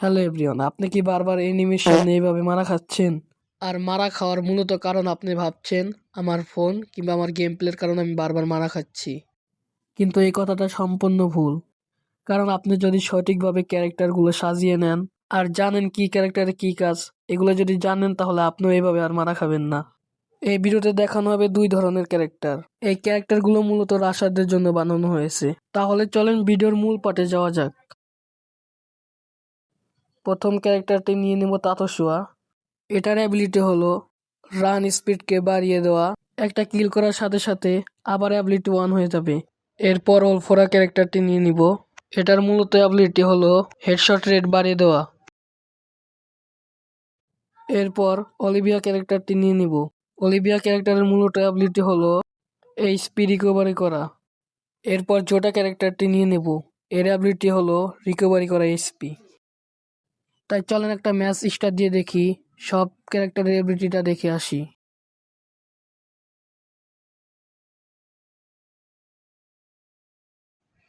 Hello everyone, আপনি কি বারবার এনিমির সামনে এইভাবে মারা খাচ্ছেন? আর মারা খাওয়ার মূলত কারণ আপনি ভাবছেন আমার ফোন কিংবা আমার গেম প্লের কারণে আমি বারবার মারা খাচ্ছি। কিন্তু এই কথাটা সম্পূর্ণ ভুল। কারণ আপনি যদি সঠিকভাবে ক্যারেক্টারগুলো সাজিয়ে নেন আর জানেন কি ক্যারেক্টারে কি কাজ, এগুলো যদি জানেন তাহলে আপনিও এইভাবে আর মারা খাবেন না। এই ভিডিওতে দেখানো হবে দুই ধরনের ক্যারেক্টার। এই ক্যারেক্টারগুলো মূলত রাশারদের জন্য বানানো হয়েছে। তাহলে চলেন ভিডিওর মূল পার্টে যাওয়া যাক। প্রথম ক্যারেক্টারটি নিয়ে নেব তাতসুয়া। এটার অ্যাবিলিটি হলো রান স্পিডকে বাড়িয়ে দেওয়া। একটা কিল করার সাথে সাথে আবার অ্যাবিলিটি 1 হয়ে যাবে। এরপর অলফোরা ক্যারেক্টারটি নিয়ে নিব। এটার মূলত অ্যাবিলিটি হলো হেডশট রেট বাড়িয়ে দেওয়া। এরপর অলিভিয়া ক্যারেক্টারটি নিয়ে নিব। অলিভিয়া ক্যারেক্টারের মূলত অ্যাবিলিটি হলো এইচপি রিকভারি করা। এরপর জোটা ক্যারেক্টারটি নিয়ে নেব। এর অ্যাবিলিটি হলো রিকভারি করা এইচপি। তাই চলেন একটা ম্যাচ স্টার্ট দিয়ে দেখি, সব ক্যারেক্টারের অ্যাবিলিটিটা দেখে আসি।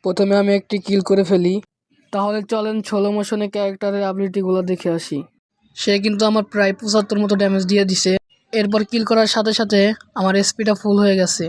প্রথমে আমি একটি কিল করে ফেলি। তাহলে চলেন স্লো মোশনে ক্যারেক্টারের অ্যাবিলিটিগুলো দেখে আসি। সে কিন্তু আমার প্রায় 75 মতো ড্যামেজ দিয়ে দিছে। এরপর কিল করার সাথে সাথে আমার এসপিটা ফুল হয়ে গেছে।